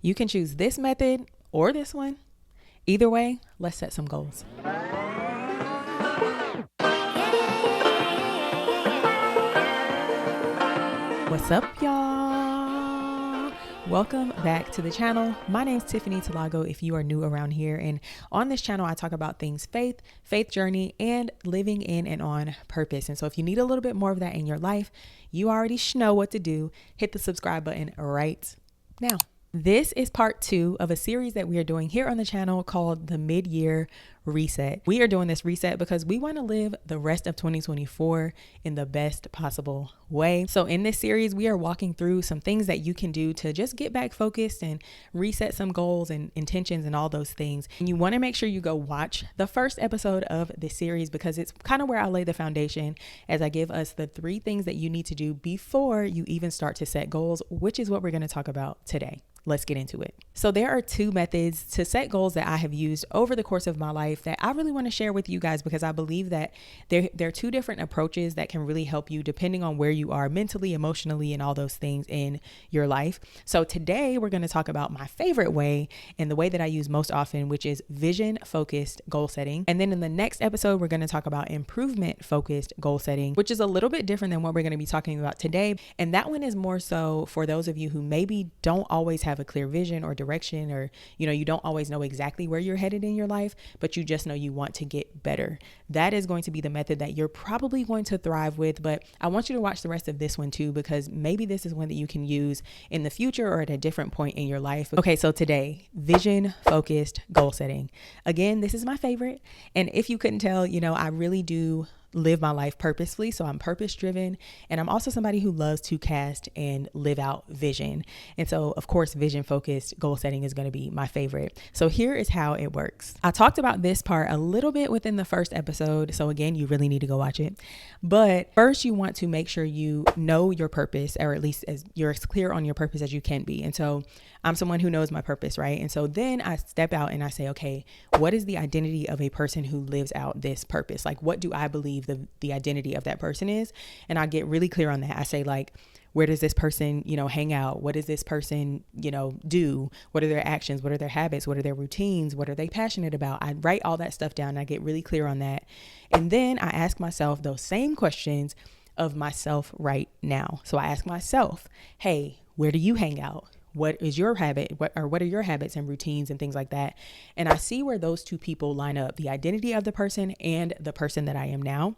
You can choose this method or this one. Either way, let's set some goals. What's up, y'all? Welcome back to the channel. My name is Tiffany theTILAGO if you are new around here. And on this channel, I talk about things faith journey, and living in and on purpose. And so if you need a little bit more of that in your life, you already know what to do. Hit the subscribe button right now. This is part 2 of a series that we are doing here on the channel called the Mid-Year Reset. We are doing this reset because we want to live the rest of 2024 in the best possible way. So in this series, we are walking through some things that you can do to just get back focused and reset some goals and intentions and all those things. And you want to make sure you go watch the first episode of this series because it's kind of where I lay the foundation as I give us the 3 things that you need to do before you even start to set goals, which is what we're going to talk about today. Let's get into it. So there are 2 methods to set goals that I have used over the course of my life that I really want to share with you guys because I believe that there are 2 different approaches that can really help you depending on where you are mentally, emotionally, and all those things in your life. So today we're going to talk about my favorite way and the way that I use most often, which is vision-focused goal setting. And then in the next episode, we're going to talk about improvement-focused goal setting, which is a little bit different than what we're going to be talking about today. And that one is more so for those of you who maybe don't always have a clear vision or direction, or you don't always know exactly where you're headed in your life, but you just know you want to get better. That is going to be the method that you're probably going to thrive with, but I want you to watch the rest of this one too, because maybe this is one that you can use in the future or at a different point in your life. Okay, so today, vision focused goal setting. Again, this is my favorite. And if you couldn't tell, I really do live my life purposefully. So I'm purpose driven, and I'm also somebody who loves to cast and live out vision. And so of course, vision focused goal setting is going to be my favorite. So here is how it works. I talked about this part a little bit within the first episode. So again, you really need to go watch it. But first you want to make sure you know your purpose, or at least as you're as clear on your purpose as you can be. And so I'm someone who knows my purpose, right? And so then I step out and I say, okay, what is the identity of a person who lives out this purpose? Like, what do I believe the identity of that person is? And I get really clear on that. I say, like, where does this person, hang out? What does this person, do? What are their actions? What are their habits? What are their routines? What are they passionate about? I write all that stuff down and I get really clear on that. And then I ask myself those same questions of myself right now. So I ask myself, hey, where do you hang out? What is your habit? What are your habits and routines and things like that? And I see where those 2 people line up, the identity of the person and the person that I am now.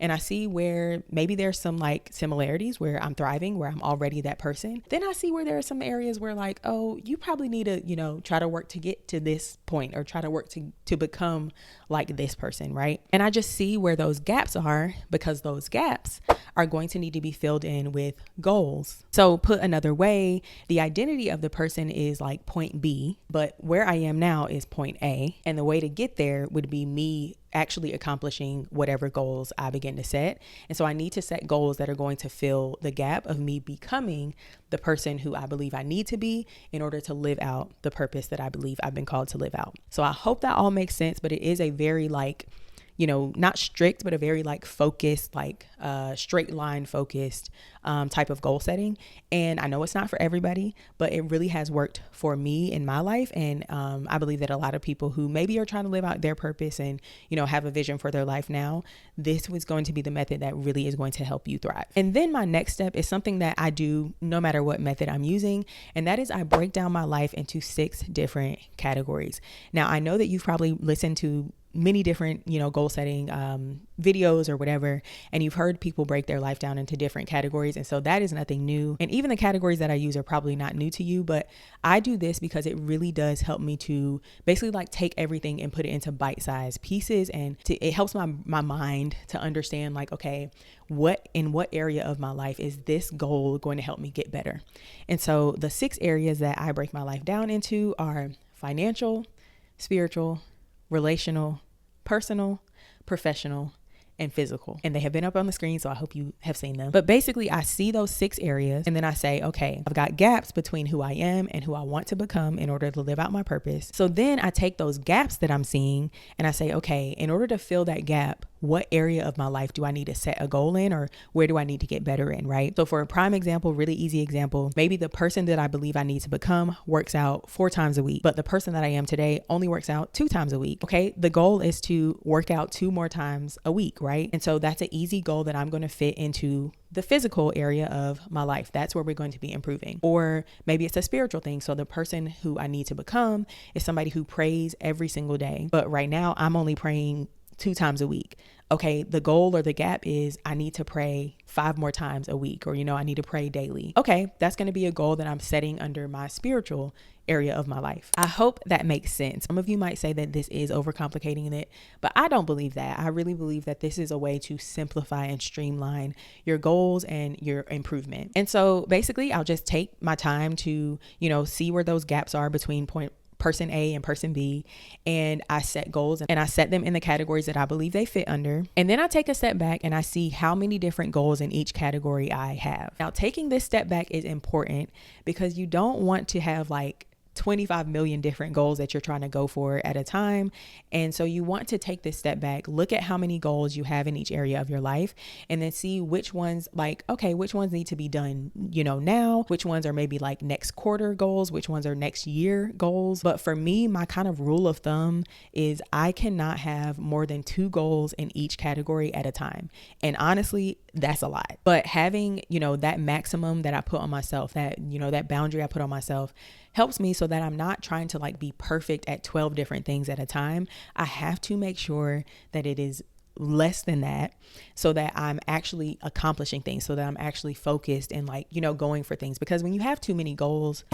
And I see where maybe there's some like similarities where I'm thriving, where I'm already that person. Then I see where there are some areas where like, oh, you probably need to, try to work to get to this point, or try to work to become like this person, right? And I just see where those gaps are, because those gaps are going to need to be filled in with goals. So put another way, the identity of the person is like point B, but where I am now is point A. And the way to get there would be me actually accomplishing whatever goals I begin to set. And so I need to set goals that are going to fill the gap of me becoming the person who I believe I need to be in order to live out the purpose that I believe I've been called to live out. So I hope that all makes sense, but it is a very not strict, but a very focused, straight line focused type of goal setting. And I know it's not for everybody, but it really has worked for me in my life. And I believe that a lot of people who maybe are trying to live out their purpose and, have a vision for their life now, this was going to be the method that really is going to help you thrive. And then my next step is something that I do no matter what method I'm using. And that is I break down my life into 6 different categories. Now, I know that you've probably listened to many different, goal setting videos or whatever, and you've heard people break their life down into different categories. And so that is nothing new. And even the categories that I use are probably not new to you, but I do this because it really does help me to basically take everything and put it into bite-sized pieces. And it helps my mind to understand okay, in what area of my life is this goal going to help me get better? And so the 6 areas that I break my life down into are financial, spiritual, relational, personal, professional, and physical. And they have been up on the screen, so I hope you have seen them. But basically, I see those 6 areas and then I say, okay, I've got gaps between who I am and who I want to become in order to live out my purpose. So then I take those gaps that I'm seeing and I say, okay, in order to fill that gap, what area of my life do I need to set a goal in, or where do I need to get better in, right? So for a prime example, really easy example, maybe the person that I believe I need to become works out 4 times a week, but the person that I am today only works out 2 times a week. Okay. The goal is to work out 2 more times a week, right? And so that's an easy goal that I'm going to fit into the physical area of my life. That's where we're going to be improving. Or maybe it's a spiritual thing. So the person who I need to become is somebody who prays every single day. But right now I'm only praying 2 times a week. Okay, the goal or the gap is I need to pray 5 more times a week, or, I need to pray daily. Okay, that's going to be a goal that I'm setting under my spiritual area of my life. I hope that makes sense. Some of you might say that this is overcomplicating it, but I don't believe that. I really believe that this is a way to simplify and streamline your goals and your improvement. And so basically, I'll just take my time to, see where those gaps are between person A and person B, and I set goals and I set them in the categories that I believe they fit under. And then I take a step back and I see how many different goals in each category I have. Now, taking this step back is important because you don't want to have 25 million different goals that you're trying to go for at a time. And so you want to take this step back, look at how many goals you have in each area of your life, and then see which ones which ones need to be done, now, which ones are maybe next quarter goals, which ones are next year goals. But for me, my kind of rule of thumb is I cannot have more than 2 goals in each category at a time. And honestly, that's a lot. But having, that maximum that I put on myself, that, that boundary I put on myself helps me so that I'm not trying to be perfect at 12 different things at a time. I have to make sure that it is less than that so that I'm actually accomplishing things, so that I'm actually focused and going for things. Because when you have too many goals,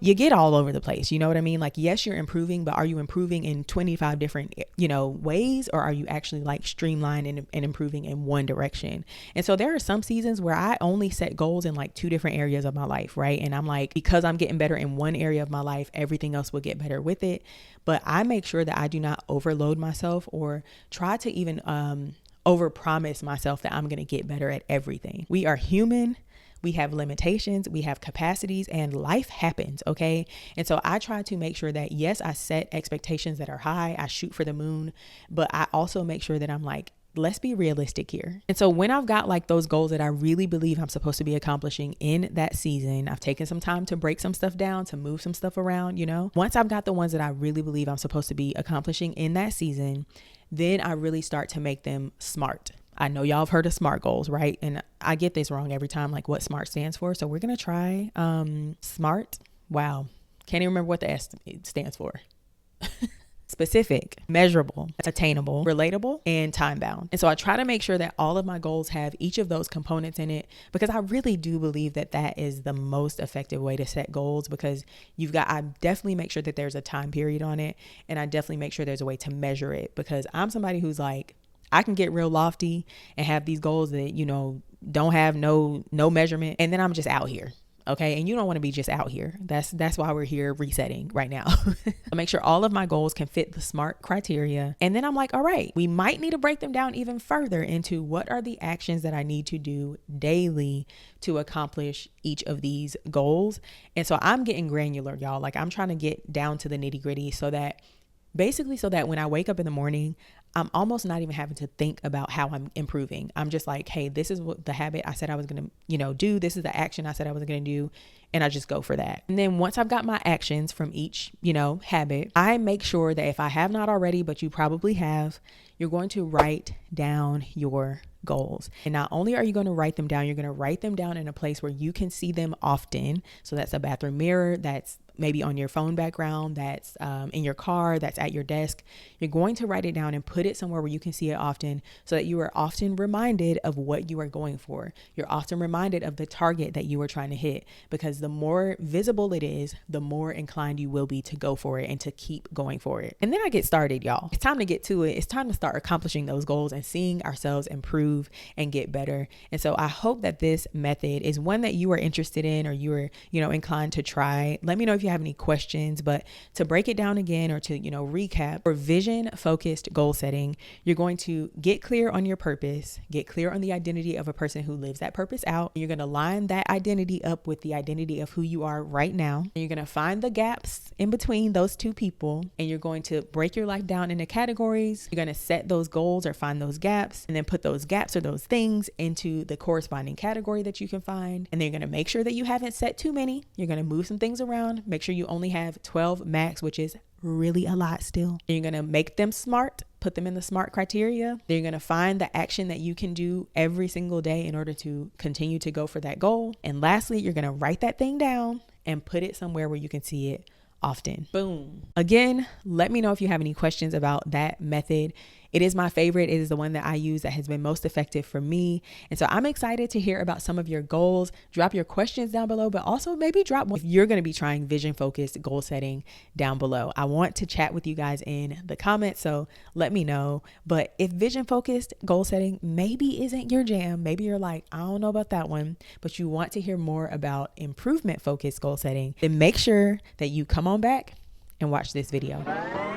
you get all over the place. You know what I mean? Yes, you're improving, but are you improving in 25 different, ways, or are you actually streamlined and improving in one direction? And so there are some seasons where I only set goals in 2 different areas of my life, right? And I'm because I'm getting better in one area of my life, everything else will get better with it. But I make sure that I do not overload myself or try to even overpromise myself that I'm going to get better at everything. We are human. We have limitations, we have capacities, and life happens, okay? And so I try to make sure that, yes, I set expectations that are high, I shoot for the moon, but I also make sure that I'm let's be realistic here. And so when I've got those goals that I really believe I'm supposed to be accomplishing in that season, I've taken some time to break some stuff down, to move some stuff around, Once I've got the ones that I really believe I'm supposed to be accomplishing in that season, then I really start to make them SMART. I know y'all have heard of SMART goals, right? And I get this wrong every time, what SMART stands for. So we're going to try SMART. Wow. Can't even remember what the S stands for. Specific, measurable, attainable, relatable, and time bound. And so I try to make sure that all of my goals have each of those components in it, because I really do believe that that is the most effective way to set goals, because I definitely make sure that there's a time period on it. And I definitely make sure there's a way to measure it, because I'm somebody who's I can get real lofty and have these goals that, don't have no measurement. And then I'm just out here. Okay. And you don't want to be just out here. That's why we're here resetting right now. I make sure all of my goals can fit the SMART criteria. And then I'm all right, we might need to break them down even further into what are the actions that I need to do daily to accomplish each of these goals. And so I'm getting granular, y'all. I'm trying to get down to the nitty gritty so that when I wake up in the morning, I'm almost not even having to think about how I'm improving. I'm just hey, this is what the habit I said I was going to, do. This is the action I said I was going to do. And I just go for that. And then once I've got my actions from each, habit, I make sure that if I have not already, but you probably have, you're going to write down your goals. And not only are you going to write them down, you're going to write them down in a place where you can see them often. So that's a bathroom mirror, that's maybe on your phone background, that's in your car, that's at your desk. You're going to write it down and put it somewhere where you can see it often, so that you are often reminded of what you are going for. You're often reminded of the target that you are trying to hit, because the more visible it is, the more inclined you will be to go for it and to keep going for it. And then I get started, y'all. It's time to get to it. It's time to start accomplishing those goals and seeing ourselves improve and get better. And so I hope that this method is one that you are interested in, or you are, inclined to try. Let me know if you have any questions. But to break it down again, or to, recap, for vision focused goal setting, you're going to get clear on your purpose, get clear on the identity of a person who lives that purpose out. You're going to line that identity up with the identity identity of who you are right now. And you're going to find the gaps in between those two people, and you're going to break your life down into categories. You're going to set those goals or find those gaps, and then put those gaps or those things into the corresponding category that you can find. And then you're going to make sure that you haven't set too many. You're going to move some things around. Make sure you only have 12 max, which is really a lot still. And you're going to make them smart, put them in the SMART criteria. Then you're going to find the action that you can do every single day in order to continue to go for that goal. And lastly, you're going to write that thing down and put it somewhere where you can see it often. Boom. Again, let me know if you have any questions about that method. It is my favorite. It is the one that I use that has been most effective for me. And so I'm excited to hear about some of your goals. Drop your questions down below, but also maybe drop one if you're going to be trying vision focused goal setting down below. I want to chat with you guys in the comments, so let me know. But if vision focused goal setting maybe isn't your jam, maybe you're like, I don't know about that one, but you want to hear more about improvement focused goal setting, then make sure that you come on back and watch this video.